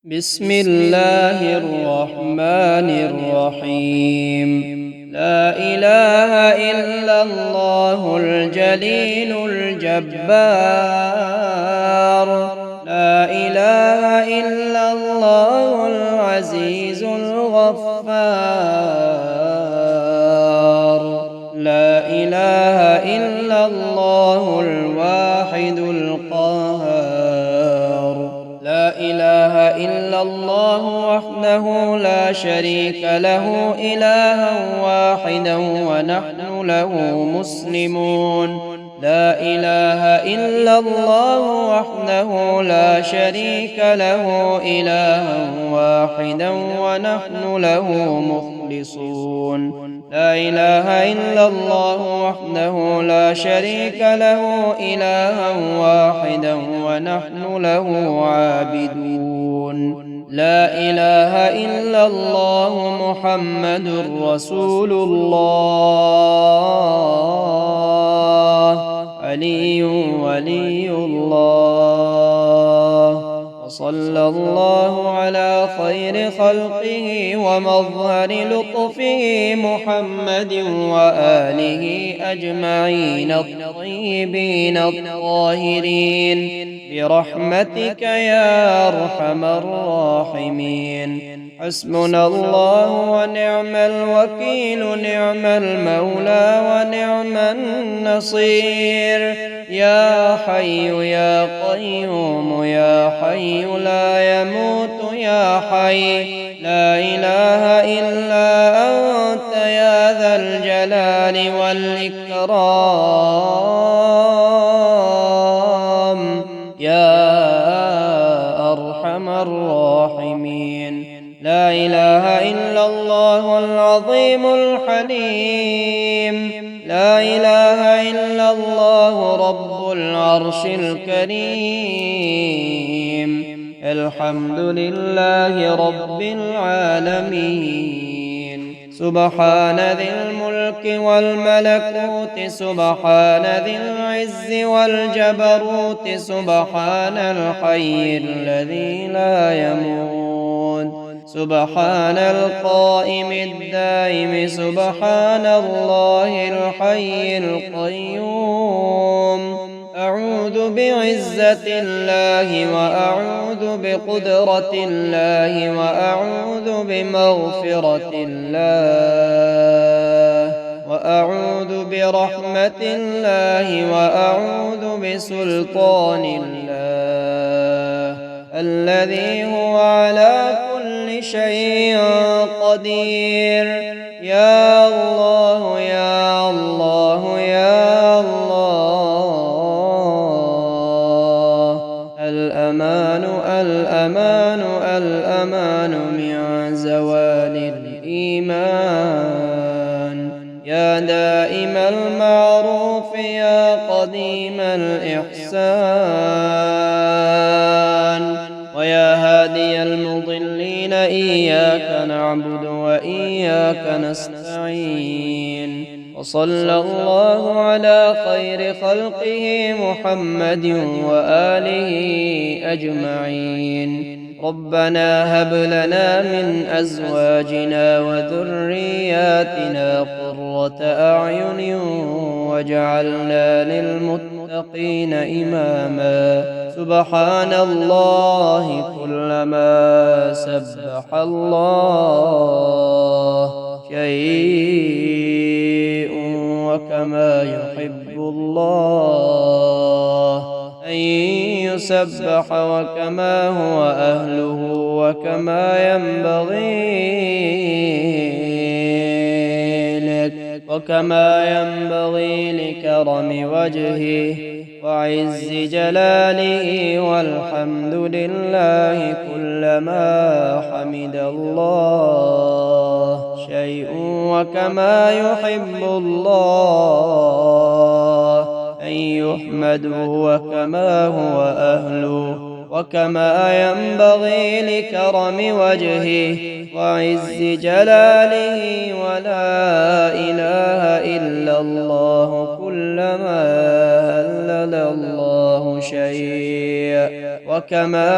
بسم الله الرحمن الرحيم. لا إله إلا الله الجليل الجبار. لا إله إلا الله العزيز الغفار. لا إله إلا الله الواحد القهار. لا إله إلا الله وحده لا شريك له إلها واحدا ونحن له مسلمون. لا إله إلا الله وحده لا شريك له إلها واحدا ونحن له مخلصون. لا إله إلا الله وحده لا شريك له إلها واحدا ونحن له عابدون. لا إله إلا الله محمد رسول الله. علي ولي الله. وصلى الله على خير خلقه ومظهر لطفه محمد وآله أجمعين الطيبين الطاهرين برحمتك يا أرحم الراحمين. حسبنا الله ونعم الوكيل، نعم المولى ونعم النصير. يا حي يا قيوم يا حي لا يموت يا حي. لا إله إلا أنت يا ذا الجلال والإكرام يا أرحم الراحمين. لا إله إلا الله العظيم الحليم. لا إله إلا الله رب العرش الكريم. الحمد لله رب العالمين. سبحان ذي الملك والملكوت، سبحان ذي العز والجبروت، سبحان الحي الذي لا يموت، سبحان القائم الدائم، سبحان الله الحي القيوم. أعوذ بعزة الله وأعوذ بقدرة الله وأعوذ بمغفرة الله وأعوذ برحمة الله وأعوذ بسلطان الله الذي هو على كل شيء قدير. يا الله يا الله يا الله. الأمان الأمان الأمان من زوال الإيمان. يا دائم المعروف يا قديم الإحسان ويا هادي المضلين، إياك نعبد وإياك نستعين. وصلى الله على خير خلقه محمد وآله أجمعين. ربنا هب لنا من أزواجنا وذرياتنا قرة أعين واجعلنا للمتقين إماما. سبحان الله كلما سبح الله شيء وكما يحب الله أن يسبح وكما هو أهله وكما ينبغي لكرم وجهه وعز جلاله. والحمد لله كلما حمد الله شيء وكما يحب الله أن يحمدوا وكما هو أهله وكما ينبغي لكرم وجهه وعز جلاله. ولا إله إلا الله كلما هلل الله شيء وكما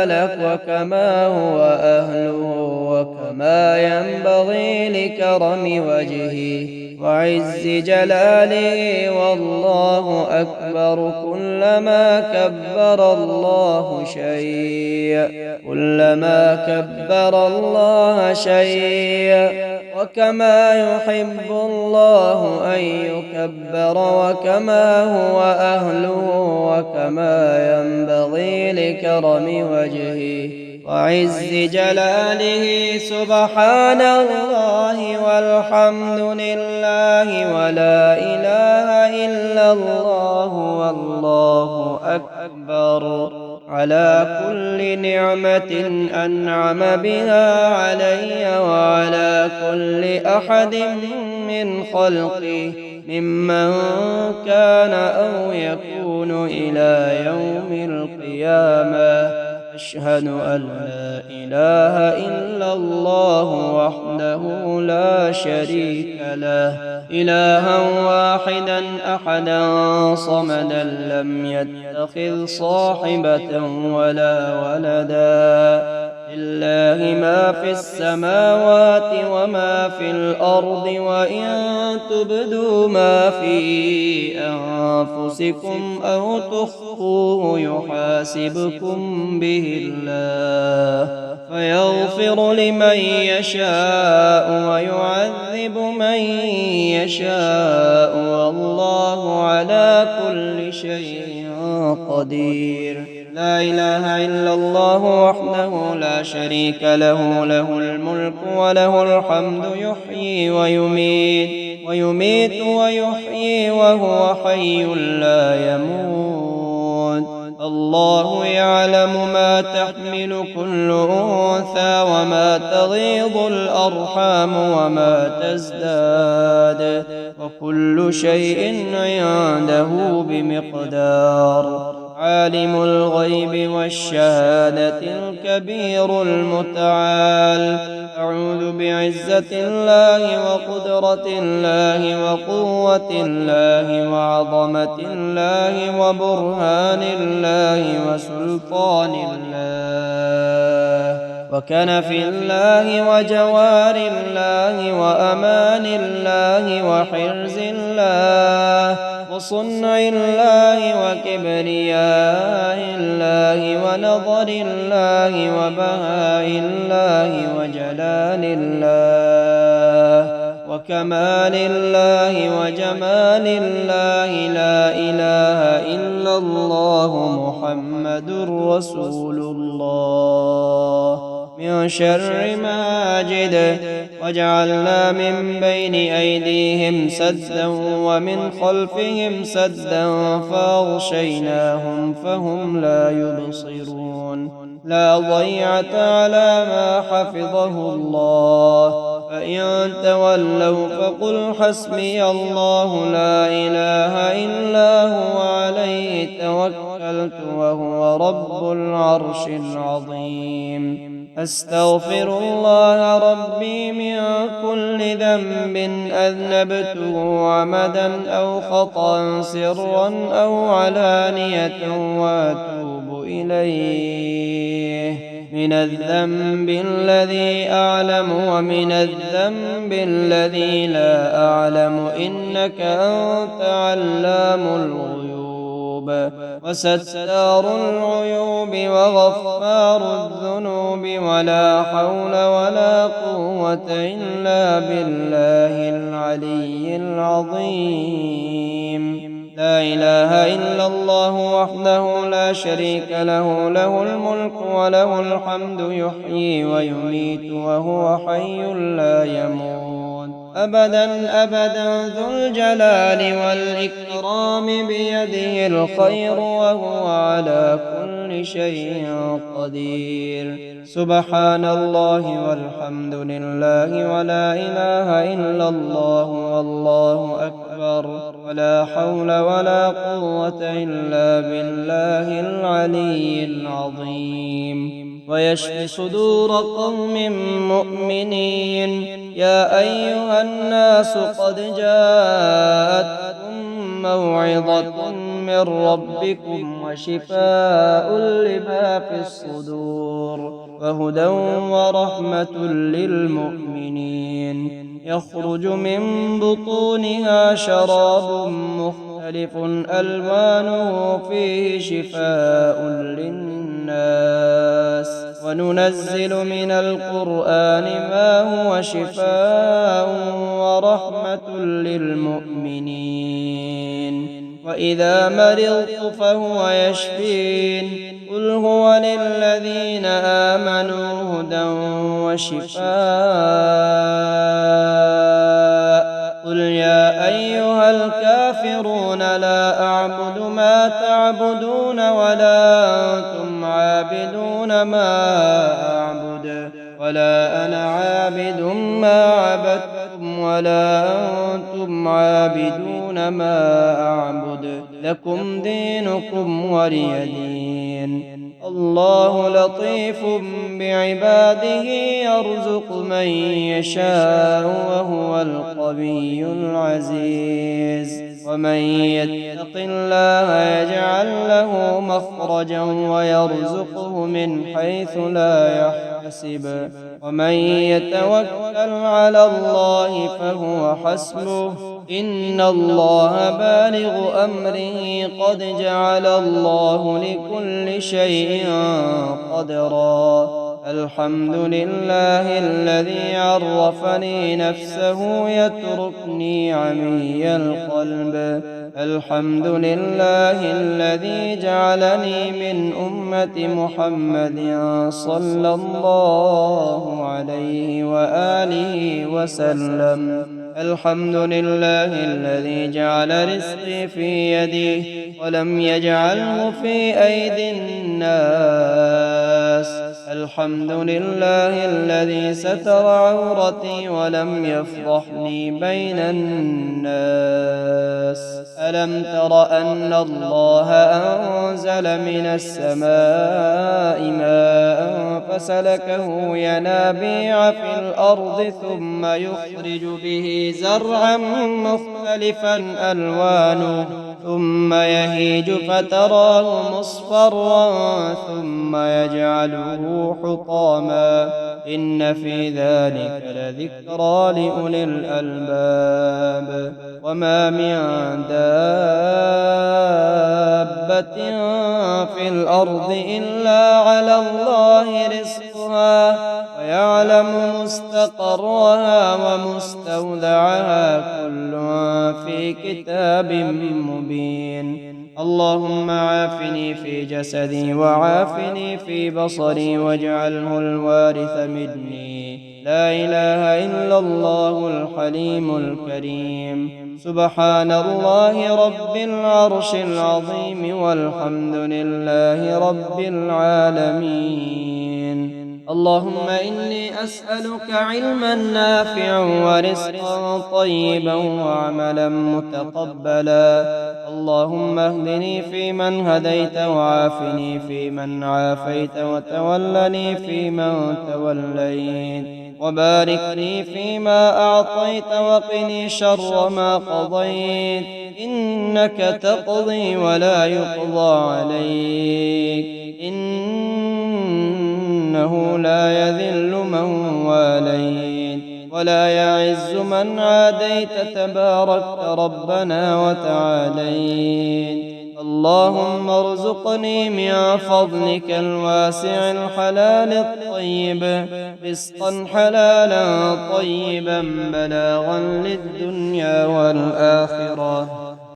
جلالك وكما هو أهله وكما ينبغي لكرم وجهه وعز جلاله. والله أكبر. كلما كبر الله شيء وكما يحب الله أن يكبر وكما هو أهله وكما ينبغي لكرم وجهه وعز جلاله. سبحان الله والحمد لله ولا إله إلا الله والله أكبر على كل نعمة أنعم بها علي وعلى كل أحد من خلقه ممن كان أو يكون إلى يوم القيامة. أشهد أن لا إله إلا الله وحده لا شريك له إلها واحدا أحدا صمدا لم يتخذ صاحبة ولا ولدا. لله ما في السماوات وما في الأرض وإن تبدوا ما في أنفسكم أو تخفوه يحاسبكم به الله فيغفر لمن يشاء ويعذب من يشاء والله على كل شيء قدير. لا إله إلا الله وحده لا شريك له له الملك وله الحمد يحيي ويميت ويحيي وهو حي لا يموت. الله يعلم ما تحمل كل أنثى وما تغيض الأرحام وما تزداد وكل شيء عنده بمقدار. عالم الغيب والشهادة الكبير المتعال. أعوذ بعزة الله وقدرة الله وقوة الله وعظمة الله وبرهان الله وسلطان الله وكنف الله وجوار الله وأمان الله وحرز الله وصنع الله وكبرياء الله ونظر الله وبهاء الله وجلال الله وكمال الله وجمال الله. لا إله إلا الله محمد رسول الله. من شر ماجد وجعلنا من بين أيديهم سدا ومن خلفهم سدا فأغشيناهم فهم لا يبصرون. لا ضيعة على ما حفظه الله. فإن تولوا فقل حسبي الله لا إله إلا هو عليه توكلت وهو رب العرش العظيم. أستغفر الله ربي من كل ذنب أذنبته عمدا أو خطأ سرا أو علانية وأتوب إليه من الذنب الذي أعلم ومن الذنب الذي لا أعلم إنك أنت علام الغيوب وستار العيوب وغفار الذنوب. ولا حول ولا قوة إلا بالله العلي العظيم. لا إله إلا الله وحده لا شريك له له الملك وله الحمد يحيي ويميت وهو حي لا يموت أبدا أبدا ذو الجلال والإكرام بيده الخير وهو على كل شيء قدير. سبحان الله والحمد لله ولا إله إلا الله والله أكبر ولا حول ولا قوة إلا بالله العلي العظيم. ويشفي صدور قوم مؤمنين. يا أيها الناس قد جاءتكم موعظة من ربكم وشفاء لما في الصدور وهدى ورحمة للمؤمنين. يخرج من بطونها شراب مختلف ألوانه فيه شفاء للناس وننزل من القرآن ما هو شفاء ورحمة للمؤمنين. وإذا مرضت فهو يشفين قل هو للذين آمنوا هدى وشفاء. قل يا أيها الكافرون لا أعبد ما تعبدون ولا أنتم عابدون ما أعبد ولا أنا عابد ما عبدتم ولا أنتم عابدون ما أعبد لكم دينكم ولي دين. الله لطيف بعباده يرزق من يشاء وهو القوي العزيز. ومن يتق الله يجعل له مخرجا ويرزقه من حيث لا يحتسب ومن يتوكل على الله فهو حسبه إن الله بالغ أمره قد جعل الله لكل شيء قدرا. الحمد لله الذي عرفني نفسه يتركني عمي القلب. الحمد لله الذي جعلني من أمة محمد صلى الله عليه وآله وسلم. الحمد لله الذي جعل رزقي في يديه ولم يجعله في أيدي الناس. الحمد لله الذي ستر عورتي ولم يفضحني بين الناس. ألم تر أن الله أنزل من السماء ماء فسلكه ينابيع في الأرض ثم يخرج به زرعا مختلفا ألوانه ثم يهيج فتراه مصفرا ثم يجعله حطاما إن في ذلك لذكرى لأولي الألباب. وما من دابة في الأرض إلا على الله رزقها ويعلم مستقرها ومستودعها كل في كتاب مبين. اللهم عافني في جسدي وعافني في بصري واجعله الوارث مني. لا إله إلا الله الحليم الكريم. سبحان الله رب العرش العظيم والحمد لله رب العالمين. اللهم إني أسألك علما نافعا ورزقا طيبا وعملا متقبلا. اللهم اهدني فيمن هديت وعافني فيمن عافيت وتولني فيمن توليت وبارك لي فيما أعطيت وقني شر ما قضيت إنك تقضي ولا يقضى عليك إنه لا يذل من واليت ولا يعز من عاديت تباركت ربنا وتعاليت. اللهم ارزقني من فضلك الواسع الحلال الطيب رزقا حلالا طيبا بلاغا للدنيا والآخرة.